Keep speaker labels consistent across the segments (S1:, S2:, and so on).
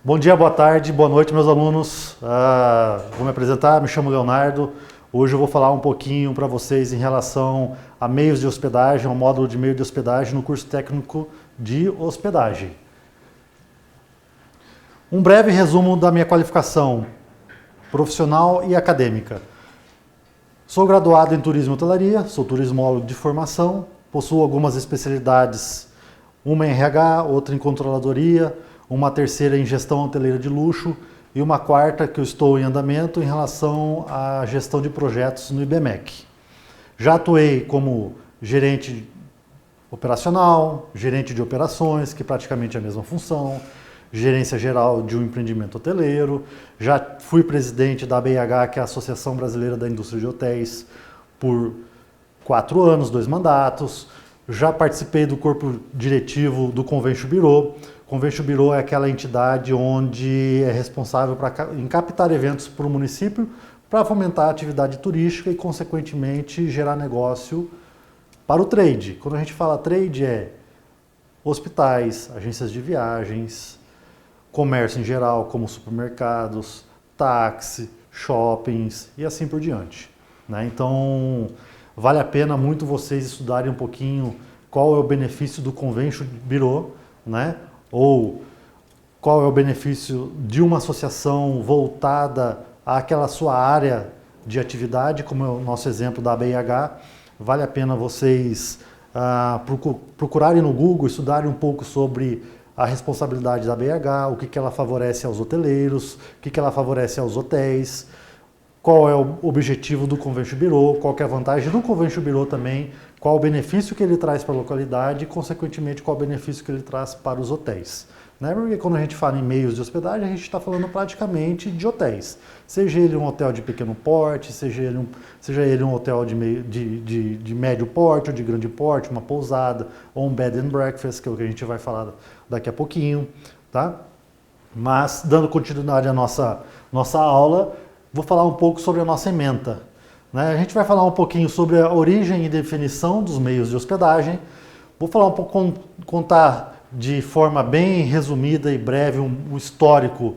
S1: Bom dia, boa tarde, boa noite, meus alunos. Vou me apresentar, me chamo Leonardo. Hoje eu vou falar um pouquinho para vocês em relação a meios de hospedagem, ao módulo de meio de hospedagem no curso técnico de hospedagem. Um breve resumo da minha qualificação profissional e acadêmica. Sou graduado em turismo e hotelaria, sou turismólogo de formação, possuo algumas especialidades, uma em RH, outra em controladoria, uma terceira em gestão hoteleira de luxo e uma quarta que eu estou em andamento em relação à gestão de projetos no IBMEC. Já atuei como gerente operacional, gerente de operações, que praticamente é a mesma função, gerência geral de um empreendimento hoteleiro, já fui presidente da ABIH, que é a Associação Brasileira da Indústria de Hotéis, por 4 anos, 2 mandatos, já participei do corpo diretivo do Convention Bureau. Convention Bureau é aquela entidade onde é responsável em captar eventos para o município para fomentar a atividade turística e, consequentemente, gerar negócio para o trade. Quando a gente fala trade, é hospitais, agências de viagens, comércio em geral, como supermercados, táxi, shoppings e assim por diante, né? Então, vale a pena muito vocês estudarem um pouquinho qual é o benefício do Convention Bureau, né? Ou qual é o benefício de uma associação voltada àquela sua área de atividade, como é o nosso exemplo da ABIH. Vale a pena vocês procurarem no Google, estudarem um pouco sobre a responsabilidade da ABIH, o que ela favorece aos hoteleiros, o que ela favorece aos hotéis, qual é o objetivo do Convention Bureau, qual que é a vantagem do Convention Bureau também, qual o benefício que ele traz para a localidade e, consequentemente, qual o benefício que ele traz para os hotéis. Né? Porque quando a gente fala em meios de hospedagem, a gente está falando praticamente de hotéis. Seja ele um hotel de pequeno porte, seja ele um hotel de médio porte ou de grande porte, uma pousada ou um bed and breakfast, que é o que a gente vai falar daqui a pouquinho. Tá? Mas, dando continuidade à nossa aula, vou falar um pouco sobre a nossa ementa. Né? A gente vai falar um pouquinho sobre a origem e definição dos meios de hospedagem. Vou falar um pouco, contar de forma bem resumida e breve um histórico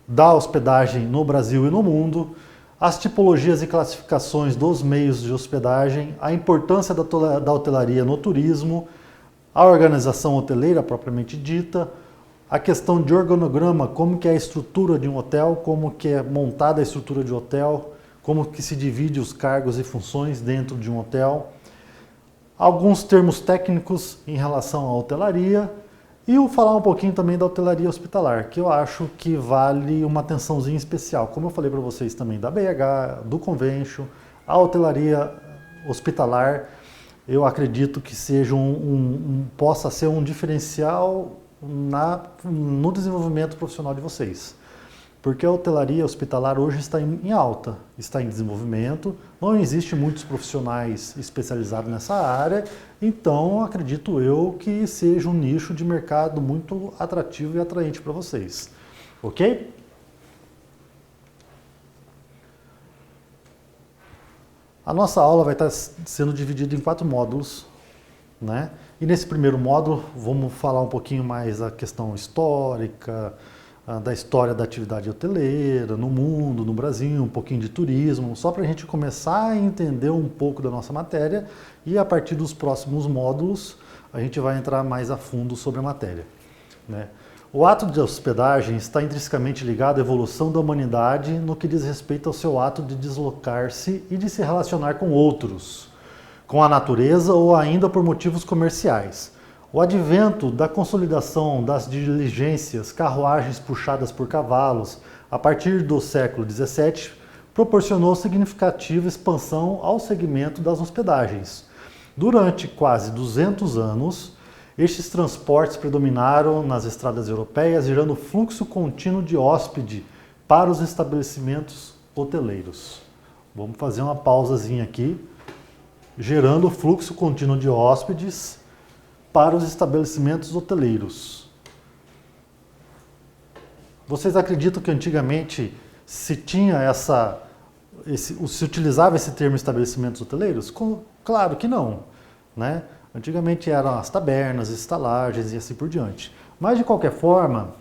S1: da hospedagem no Brasil e no mundo, as tipologias e classificações dos meios de hospedagem, a importância da hotelaria no turismo, a organização hoteleira propriamente dita, a questão de organograma, como que é a estrutura de um hotel, como que é montada a estrutura de hotel, como que se divide os cargos e funções dentro de um hotel, alguns termos técnicos em relação à hotelaria e eu falar um pouquinho também da hotelaria hospitalar, que eu acho que vale uma atençãozinha especial. Como eu falei para vocês também da BH, do Convention, a hotelaria hospitalar, eu acredito que seja possa ser um diferencial no desenvolvimento profissional de vocês. Porque a hotelaria hospitalar hoje está em alta, está em desenvolvimento, não existe muitos profissionais especializados nessa área, então acredito eu que seja um nicho de mercado muito atrativo e atraente para vocês. Ok? A nossa aula vai estar sendo dividida em 4 módulos, né? E nesse primeiro módulo vamos falar um pouquinho mais da questão histórica, da história da atividade hoteleira no mundo, no Brasil, um pouquinho de turismo, só para a gente começar a entender um pouco da nossa matéria e a partir dos próximos módulos a gente vai entrar mais a fundo sobre a matéria. Né? O ato de hospedagem está intrinsecamente ligado à evolução da humanidade no que diz respeito ao seu ato de deslocar-se e de se relacionar com outros, com a natureza ou ainda por motivos comerciais. O advento da consolidação das diligências, carruagens puxadas por cavalos, a partir do século XVII, proporcionou significativa expansão ao segmento das hospedagens. Durante quase 200 anos, estes transportes predominaram nas estradas europeias, gerando fluxo contínuo de hóspede para os estabelecimentos hoteleiros. Vamos fazer uma pausazinha aqui. Gerando fluxo contínuo de hóspedes para os estabelecimentos hoteleiros. Vocês acreditam que antigamente se utilizava esse termo estabelecimentos hoteleiros? Claro que não, né? Antigamente eram as tabernas, estalagens e assim por diante. Mas de qualquer forma,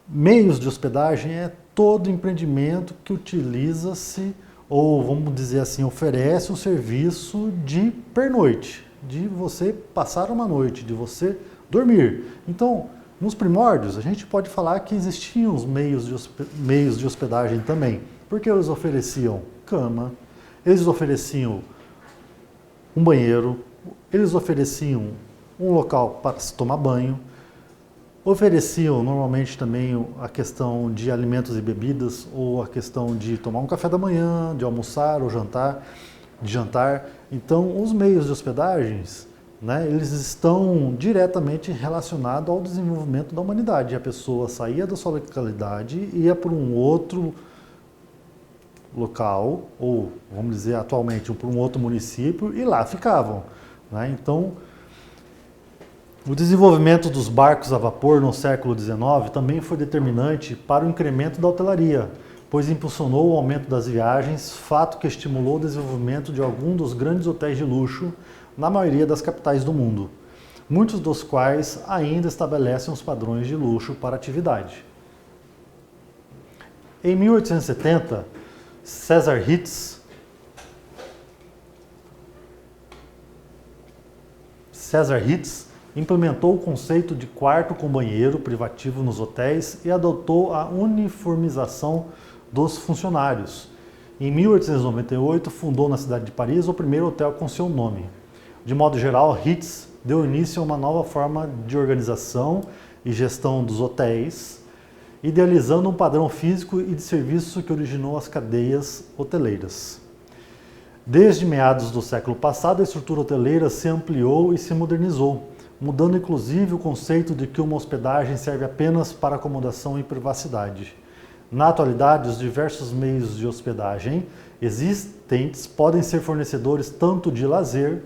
S1: Meios de hospedagem é todo empreendimento que utiliza-se, ou vamos dizer assim, oferece o serviço de pernoite, de você passar uma noite, de você dormir. Então, nos primórdios, a gente pode falar que existiam os meios de hospedagem também, porque eles ofereciam cama, eles ofereciam um banheiro, eles ofereciam um local para se tomar banho, ofereciam normalmente também a questão de alimentos e bebidas, ou a questão de tomar um café da manhã, de almoçar ou de jantar. Então, os meios de hospedagens, né, eles estão diretamente relacionados ao desenvolvimento da humanidade. A pessoa saía da sua localidade e ia para um outro local, ou vamos dizer atualmente para um outro município, e lá ficavam, né? Então, o desenvolvimento dos barcos a vapor no século XIX também foi determinante para o incremento da hotelaria, pois impulsionou o aumento das viagens, fato que estimulou o desenvolvimento de alguns dos grandes hotéis de luxo na maioria das capitais do mundo, muitos dos quais ainda estabelecem os padrões de luxo para a atividade. Em 1870, Cesar Hitz implementou o conceito de quarto com banheiro privativo nos hotéis e adotou a uniformização dos funcionários. Em 1898, fundou na cidade de Paris o primeiro hotel com seu nome. De modo geral, Hitz deu início a uma nova forma de organização e gestão dos hotéis, idealizando um padrão físico e de serviço que originou as cadeias hoteleiras. Desde meados do século passado, a estrutura hoteleira se ampliou e se modernizou, mudando inclusive o conceito de que uma hospedagem serve apenas para acomodação e privacidade. Na atualidade, os diversos meios de hospedagem existentes podem ser fornecedores tanto de lazer,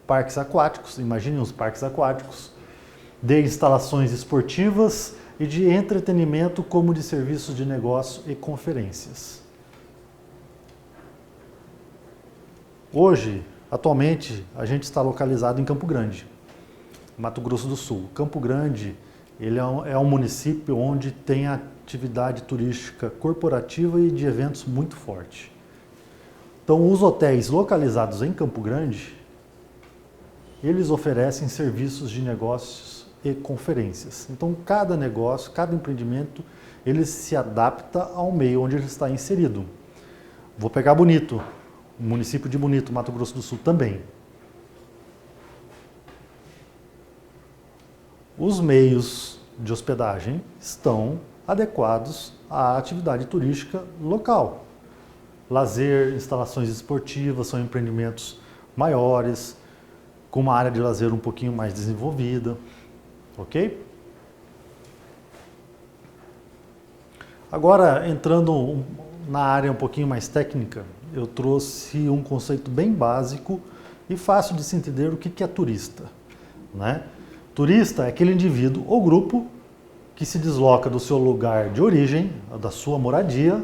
S1: parques aquáticos, imaginem os parques aquáticos, de instalações esportivas e de entretenimento, como de serviços de negócio e conferências. Hoje, atualmente, a gente está localizado em Campo Grande, Mato Grosso do Sul. Campo Grande, ele é um município onde tem atividade turística corporativa e de eventos muito forte. Então, os hotéis localizados em Campo Grande, eles oferecem serviços de negócios e conferências. Então, cada negócio, cada empreendimento, ele se adapta ao meio onde ele está inserido. Vou pegar Bonito, o município de Bonito, Mato Grosso do Sul também. Os meios de hospedagem estão adequados à atividade turística local. Lazer, instalações esportivas são empreendimentos maiores, com uma área de lazer um pouquinho mais desenvolvida, ok? Agora, entrando na área um pouquinho mais técnica, eu trouxe um conceito bem básico e fácil de se entender o que é turista, né? Turista é aquele indivíduo ou grupo que se desloca do seu lugar de origem, da sua moradia,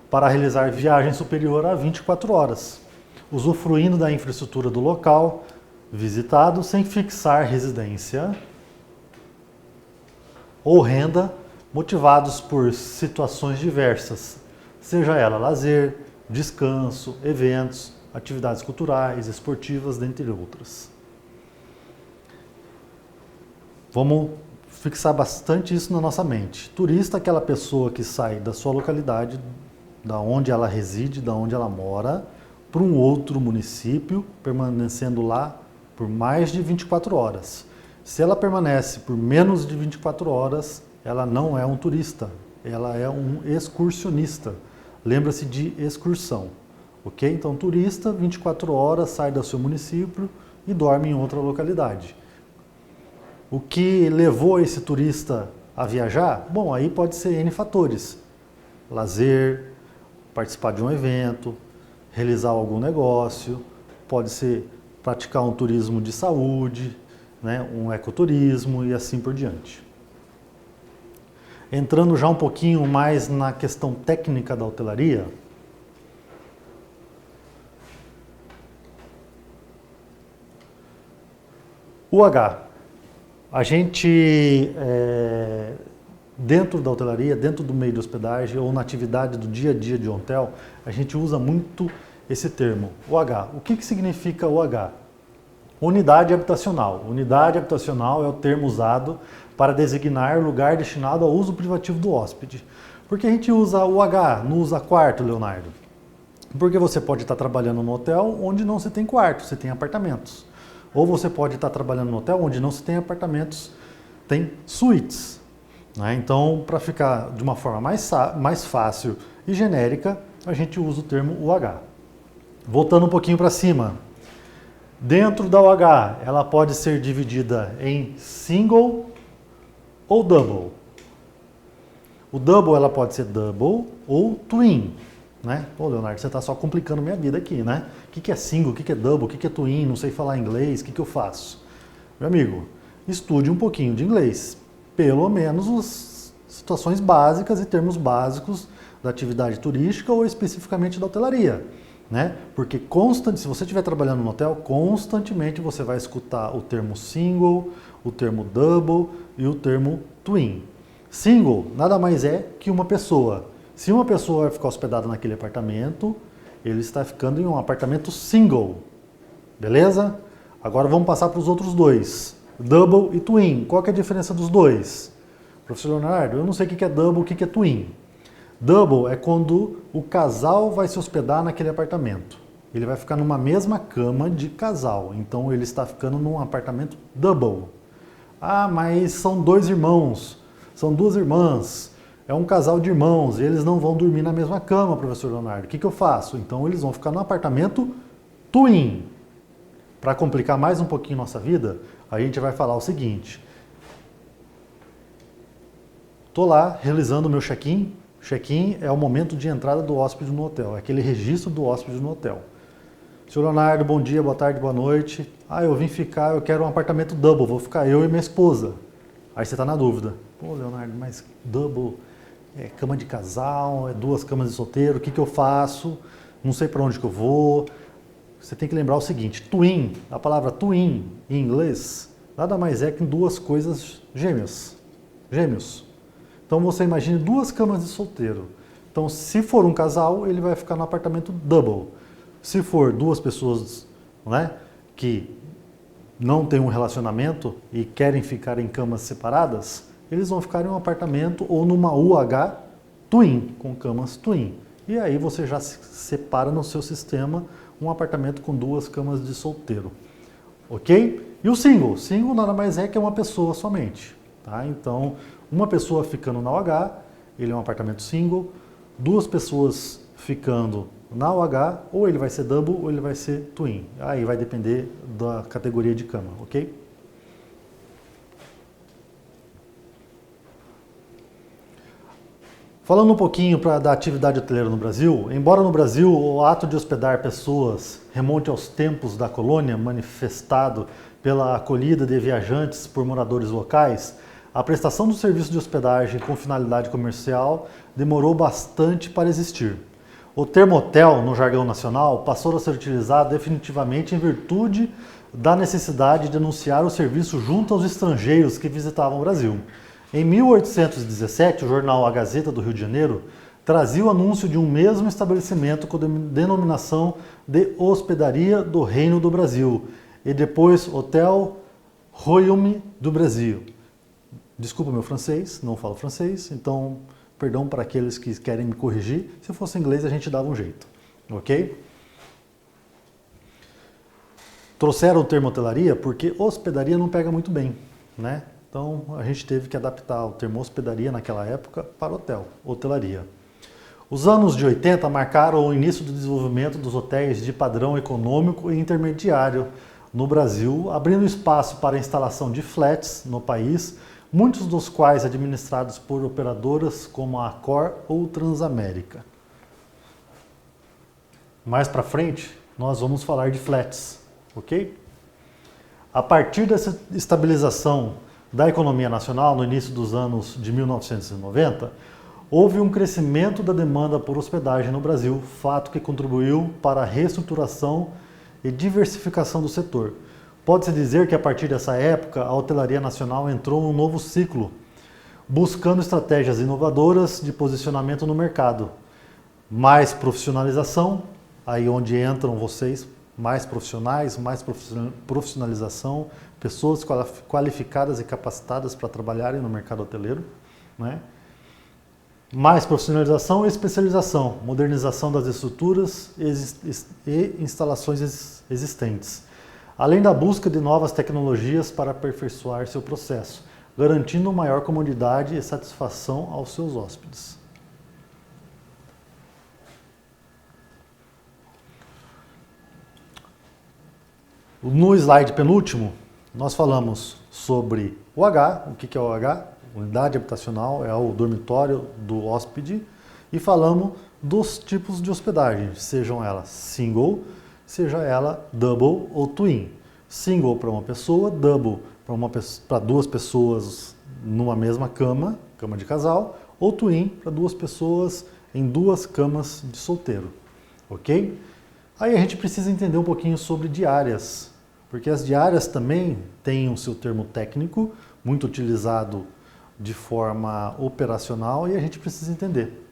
S1: para realizar viagem superior a 24 horas, usufruindo da infraestrutura do local visitado sem fixar residência ou renda, motivados por situações diversas, seja ela lazer, descanso, eventos, atividades culturais, esportivas, dentre outras. Vamos fixar bastante isso na nossa mente. Turista é aquela pessoa que sai da sua localidade, da onde ela reside, da onde ela mora, para um outro município, permanecendo lá por mais de 24 horas. Se ela permanece por menos de 24 horas, ela não é um turista, ela é um excursionista. Lembra-se de excursão, ok? Então, turista, 24 horas, sai do seu município e dorme em outra localidade. O que levou esse turista a viajar? Bom, aí pode ser N fatores. Lazer, participar de um evento, realizar algum negócio, pode ser praticar um turismo de saúde, né, um ecoturismo e assim por diante. Entrando já um pouquinho mais na questão técnica da hotelaria, o H. A gente dentro da hotelaria, dentro do meio de hospedagem ou na atividade do dia a dia de um hotel, a gente usa muito esse termo, OH. O que significa OH? Unidade habitacional. Unidade habitacional é o termo usado para designar lugar destinado ao uso privativo do hóspede. Por que a gente usa OH, não usa quarto, Leonardo? Porque você pode estar trabalhando no hotel onde não se tem quarto, se tem apartamentos. Ou você pode estar trabalhando no hotel onde não se tem apartamentos, tem suítes. Né? Então, para ficar de uma forma mais fácil e genérica, a gente usa o termo OH. Voltando um pouquinho para cima. Dentro da OH, ela pode ser dividida em single ou double. O double, ela pode ser double ou twin. Né? Pô, Leonardo, você está só complicando minha vida aqui, né? O que é single, o que é double, o que é twin, não sei falar inglês, o que eu faço? Meu amigo, estude um pouquinho de inglês. Pelo menos as situações básicas e termos básicos da atividade turística ou especificamente da hotelaria. Né? Porque se você estiver trabalhando no hotel, constantemente você vai escutar o termo single, o termo double e o termo twin. Single nada mais é que uma pessoa. Se uma pessoa vai ficar hospedada naquele apartamento, ele está ficando em um apartamento single. Beleza? Agora vamos passar para os outros dois. Double e twin. Qual que é a diferença dos dois? Professor Leonardo, eu não sei o que é double, o que é twin. Double é quando o casal vai se hospedar naquele apartamento. Ele vai ficar numa mesma cama de casal. Então ele está ficando num apartamento double. Ah, mas são dois irmãos, são duas irmãs, é um casal de irmãos e eles não vão dormir na mesma cama, professor Leonardo. O que eu faço? Então eles vão ficar no apartamento twin. Para complicar mais um pouquinho nossa vida, a gente vai falar o seguinte. Estou lá realizando o meu check-in. Check-in é o momento de entrada do hóspede no hotel, é aquele registro do hóspede no hotel. Senhor Leonardo, bom dia, boa tarde, boa noite. Ah, eu vim ficar, eu quero um apartamento double, vou ficar eu e minha esposa. Aí você está na dúvida. Pô, Leonardo, mas double é cama de casal, é duas camas de solteiro, o que eu faço? Não sei para onde que eu vou. Você tem que lembrar o seguinte, twin, a palavra twin em inglês, nada mais é que duas coisas gêmeas. Gêmeos. Então você imagine duas camas de solteiro. Então se for um casal, ele vai ficar no apartamento double. Se for duas pessoas, né, que não têm um relacionamento e querem ficar em camas separadas, eles vão ficar em um apartamento ou numa UH twin, com camas twin. E aí você já separa no seu sistema um apartamento com duas camas de solteiro. Ok? E o single? Single nada mais é que uma pessoa somente. Tá? Então, uma pessoa ficando na OH, ele é um apartamento single, duas pessoas ficando na OH, ou ele vai ser double ou ele vai ser twin. Aí vai depender da categoria de cama, ok? Falando um pouquinho da atividade hoteleira no Brasil, embora no Brasil o ato de hospedar pessoas remonte aos tempos da colônia, manifestado pela acolhida de viajantes por moradores locais, a prestação do serviço de hospedagem com finalidade comercial demorou bastante para existir. O termo hotel, no jargão nacional, passou a ser utilizado definitivamente em virtude da necessidade de anunciar o serviço junto aos estrangeiros que visitavam o Brasil. Em 1817, o jornal A Gazeta do Rio de Janeiro trazia o anúncio de um mesmo estabelecimento com denominação de Hospedaria do Reino do Brasil e depois Hotel Royaume do Brasil. Desculpa meu francês, não falo francês, então perdão para aqueles que querem me corrigir. Se fosse inglês a gente dava um jeito, ok? Trouxeram o termo hotelaria porque hospedaria não pega muito bem, né? Então a gente teve que adaptar o termo hospedaria naquela época para hotel, hotelaria. Os anos de 80 marcaram o início do desenvolvimento dos hotéis de padrão econômico e intermediário no Brasil, abrindo espaço para a instalação de flats no país, muitos dos quais administrados por operadoras como a Accor ou Transamérica. Mais para frente, nós vamos falar de flats, ok? A partir dessa estabilização da economia nacional, no início dos anos de 1990, houve um crescimento da demanda por hospedagem no Brasil, fato que contribuiu para a reestruturação e diversificação do setor. Pode-se dizer que a partir dessa época a hotelaria nacional entrou num novo ciclo, buscando estratégias inovadoras de posicionamento no mercado. Mais profissionalização, aí onde entram vocês, mais profissionais, mais profissionalização, pessoas qualificadas e capacitadas para trabalharem no mercado hoteleiro, né? Mais profissionalização e especialização, modernização das estruturas e instalações existentes, além da busca de novas tecnologias para aperfeiçoar seu processo, garantindo maior comodidade e satisfação aos seus hóspedes. No slide penúltimo, nós falamos sobre o H, o que é o H? Unidade habitacional, é o dormitório do hóspede, e falamos dos tipos de hospedagem, sejam elas single, seja ela double ou twin. Single para uma pessoa, double para duas pessoas numa mesma cama, cama de casal, ou twin para duas pessoas em duas camas de solteiro, ok? Aí a gente precisa entender um pouquinho sobre diárias, porque as diárias também têm o seu termo técnico, muito utilizado de forma operacional, e a gente precisa entender.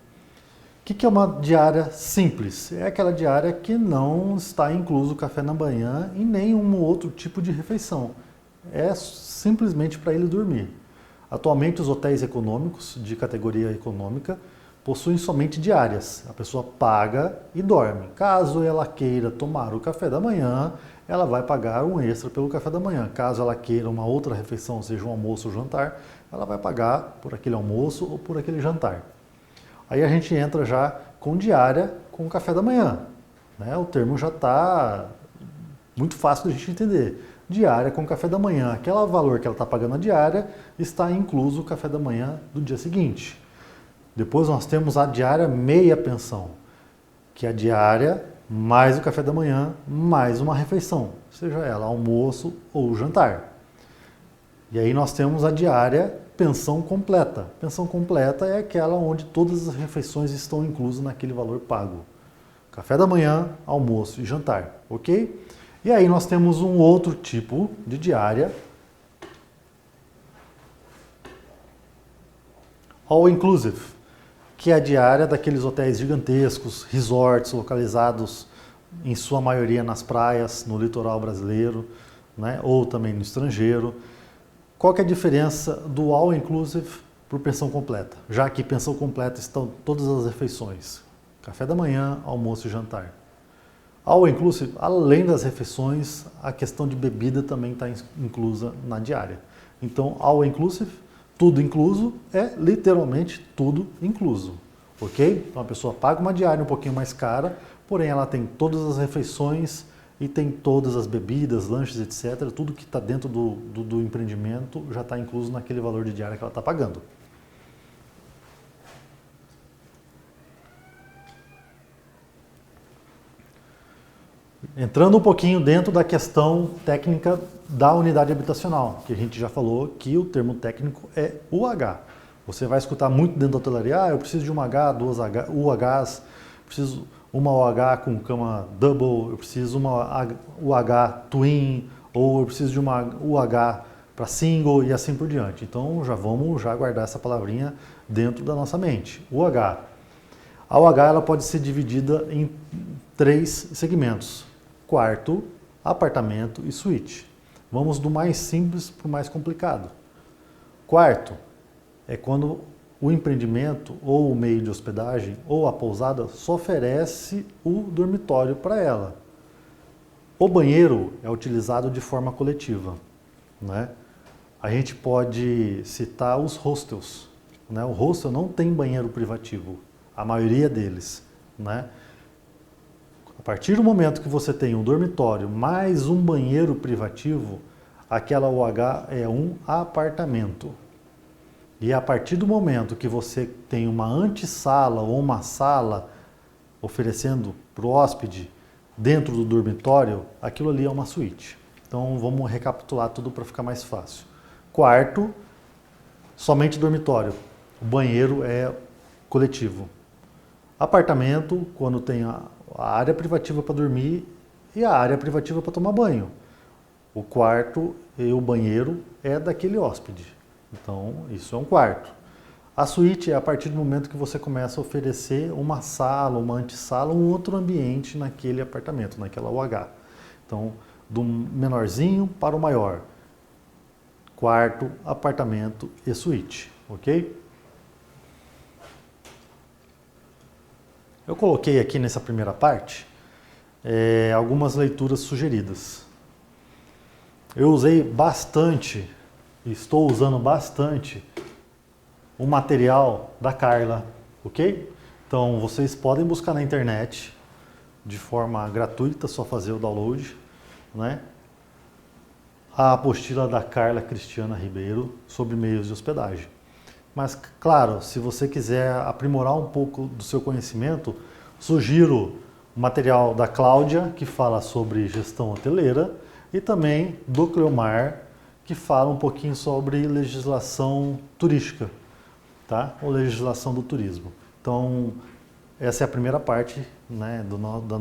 S1: O que é uma diária simples? É aquela diária que não está incluso café na manhã e nenhum outro tipo de refeição. É simplesmente para ele dormir. Atualmente os hotéis econômicos, de categoria econômica, possuem somente diárias. A pessoa paga e dorme. Caso ela queira tomar o café da manhã, ela vai pagar um extra pelo café da manhã. Caso ela queira uma outra refeição, seja um almoço ou jantar, ela vai pagar por aquele almoço ou por aquele jantar. Aí a gente entra já com diária com o café da manhã, né? O termo já está muito fácil de a gente entender. Diária com café da manhã, aquele valor que ela está pagando a diária, está incluso o café da manhã do dia seguinte. Depois nós temos a diária meia pensão, que é a diária mais o café da manhã, mais uma refeição, seja ela almoço ou jantar. E aí nós temos a diária pensão completa. Pensão completa é aquela onde todas as refeições estão inclusas naquele valor pago. Café da manhã, almoço e jantar, ok? E aí nós temos um outro tipo de diária, all inclusive, que é a diária daqueles hotéis gigantescos, resorts localizados em sua maioria nas praias, no litoral brasileiro, né, ou também no estrangeiro. Qual que é a diferença do all inclusive para pensão completa? Já que pensão completa estão todas as refeições, café da manhã, almoço e jantar. All inclusive, além das refeições, a questão de bebida também está inclusa na diária. Então, all inclusive, tudo incluso, é literalmente tudo incluso, ok? Então a pessoa paga uma diária um pouquinho mais cara, porém ela tem todas as refeições e tem todas as bebidas, lanches, etc. Tudo que está dentro do empreendimento já está incluso naquele valor de diária que ela está pagando. Entrando um pouquinho dentro da questão técnica da unidade habitacional, que a gente já falou que o termo técnico é UH. Você vai escutar muito dentro da hotelaria, eu preciso de uma H, duas UHs, preciso uma OH com cama double, eu preciso uma UH twin, ou eu preciso de uma UH para single e assim por diante. Então vamos guardar essa palavrinha dentro da nossa mente. UH. A UH ela pode ser dividida em 3 segmentos: quarto, apartamento e suíte. Vamos do mais simples para o mais complicado. Quarto é quando o empreendimento ou o meio de hospedagem ou a pousada só oferece o dormitório para ela. O banheiro é utilizado de forma coletiva, né? A gente pode citar os hostels, né? O hostel não tem banheiro privativo, a maioria deles, né? A partir do momento que você tem um dormitório mais um banheiro privativo, aquela OH é um apartamento. E a partir do momento que você tem uma antessala ou uma sala oferecendo para o hóspede dentro do dormitório, aquilo ali é uma suíte. Então vamos recapitular tudo para ficar mais fácil. Quarto, somente dormitório. O banheiro é coletivo. Apartamento, quando tem a área privativa para dormir e a área privativa para tomar banho. O quarto e o banheiro é daquele hóspede. Então, isso é um quarto. A suíte é a partir do momento que você começa a oferecer uma sala, uma antessala, um outro ambiente naquele apartamento, naquela UH. Então, do menorzinho para o maior. Quarto, apartamento e suíte, ok? Eu coloquei aqui nessa primeira parte algumas leituras sugeridas. Eu usei bastante, estou usando bastante, o material da Carla, ok? Então vocês podem buscar na internet de forma gratuita, só fazer o download, né? A apostila da Carla Cristiana Ribeiro sobre meios de hospedagem. Mas, claro, se você quiser aprimorar um pouco do seu conhecimento, sugiro o material da Cláudia, que fala sobre gestão hoteleira, e também do Cleomar, que fala um pouquinho sobre legislação turística, tá? Ou legislação do turismo. Então, essa é a primeira parte, né, da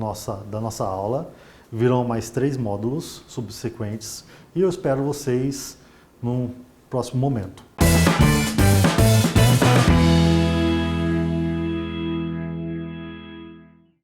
S1: nossa aula. Virão mais 3 módulos subsequentes e eu espero vocês num próximo momento.